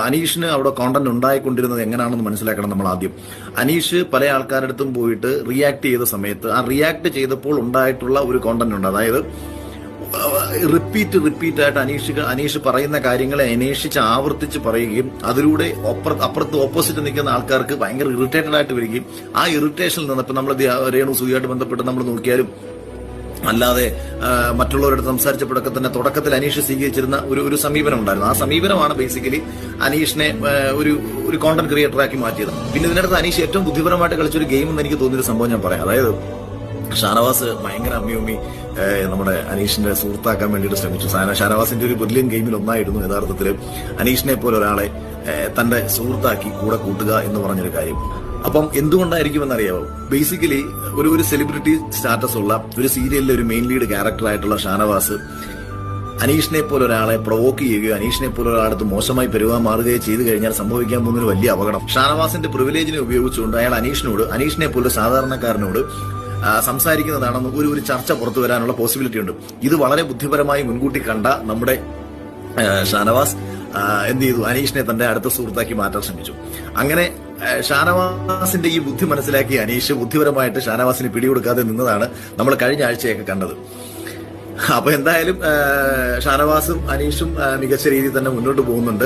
അനീഷിന് അവിടെ കോണ്ടന്റ് ഉണ്ടായിക്കൊണ്ടിരുന്നത് എങ്ങനെയാണെന്ന് മനസ്സിലാക്കണം നമ്മൾ ആദ്യം. അനീഷ് പല ആൾക്കാരുടെ അടുത്തും പോയിട്ട് റിയാക്ട് ചെയ്ത സമയത്ത് ആ റിയാക്ട് ചെയ്തപ്പോൾ ഉണ്ടായിട്ടുള്ള ഒരു കോണ്ടന്റ് ഉണ്ട്. അതായത് റിപ്പീറ്റ് ആയിട്ട് അനീഷ് പറയുന്ന കാര്യങ്ങളെ അന്വേഷിച്ച് ആവർത്തിച്ച് പറയുകയും അതിലൂടെ അപ്പുറത്ത് ഓപ്പോസിറ്റ് നിൽക്കുന്ന ആൾക്കാർക്ക് ഭയങ്കര ഇറിറ്റേറ്റഡ് ആയിട്ട് വരികയും ആ ഇറിറ്റേഷനിൽ നിന്ന് ഇപ്പൊ നമ്മൾ രേണു സുഖമായിട്ട് ബന്ധപ്പെട്ട് നമ്മൾ നോക്കിയാലും അല്ലാതെ മറ്റുള്ളവരോട് സംസാരിച്ചപ്പോഴൊക്കെ തന്നെ തുടക്കത്തിൽ അനീഷ് സ്വീകരിച്ചിരുന്ന ഒരു സമീപനം ഉണ്ടായിരുന്നു. ആ സമീപനമാണ് ബേസിക്കലി അനീഷിനെ ഒരു കോണ്ടന്റ് ക്രിയേറ്ററാക്കി മാറ്റിയത്. പിന്നെ ഇതിനടുത്ത് അനീഷ് ഏറ്റവും ബുദ്ധിപരമായിട്ട് കളിച്ചൊരു ഗെയിം എന്ന് എനിക്ക് തോന്നിയൊരു സംഭവം ഞാൻ പറയാം. അതായത് ഷാനവാസ് ഭയങ്കര അമ്മിയമ്മി നമ്മുടെ അനീഷിന്റെ സുഹൃത്താക്കാൻ വേണ്ടിയിട്ട് ശ്രമിച്ചു. ഷാനവാസിന്റെ ഒരു ബ്രില്യൻ ഗെയിമിൽ ഒന്നായിരുന്നു യഥാർത്ഥത്തിൽ അനീഷിനെ പോലെ ഒരാളെ തന്റെ സുഹൃത്താക്കി കൂടെ കൂട്ടുക എന്ന് പറഞ്ഞൊരു കാര്യം. അപ്പം എന്തുകൊണ്ടായിരിക്കുമെന്നറിയാമോ? ബേസിക്കലി ഒരു സെലിബ്രിറ്റി സ്റ്റാറ്റസ് ഉള്ള ഒരു സീരിയലിലെ ഒരു മെയിൻ ലീഡ് ക്യാരക്ടർ ആയിട്ടുള്ള ഷാനവാസ് അനീഷിനെ പോലെ ഒരാളെ പ്രൊവോക്ക് ചെയ്യുകയോ അനീഷിനെ പോലെ ഒരാളടുത്ത് മോശമായി പെരുമാറുകയോ ചെയ്തു കഴിഞ്ഞാൽ സംഭവിക്കാൻ പോകുന്നൊരു വലിയ അപകടം. ഷാനവാസിന്റെ പ്രിവിലേജിനെ ഉപയോഗിച്ചുകൊണ്ട് അയാൾ അനീഷിനെ പോലെ സാധാരണക്കാരനോട് സംസാരിക്കുന്നതാണെന്ന് ഒരു ചർച്ച പുറത്തു വരാനുള്ള പോസിബിലിറ്റി ഉണ്ട്. ഇത് വളരെ ബുദ്ധിപരമായി മുൻകൂട്ടി കണ്ട നമ്മുടെ ഷാനവാസ് എന്ത് ചെയ്തു? അനീഷിനെ തന്റെ അടുത്ത സുഹൃത്താക്കി മാറ്റാൻ ശ്രമിച്ചു. അങ്ങനെ ഷാനവാസിന്റെ ഈ ബുദ്ധി മനസ്സിലാക്കി അനീഷ് ബുദ്ധിപരമായിട്ട് ഷാനവാസിന് പിടികൊടുക്കാതെ നിന്നതാണ് നമ്മൾ കഴിഞ്ഞ ആഴ്ചയൊക്കെ കണ്ടത്. അപ്പൊ എന്തായാലും ഷാനവാസും അനീഷും മികച്ച രീതിയിൽ തന്നെ മുന്നോട്ട് പോകുന്നുണ്ട്.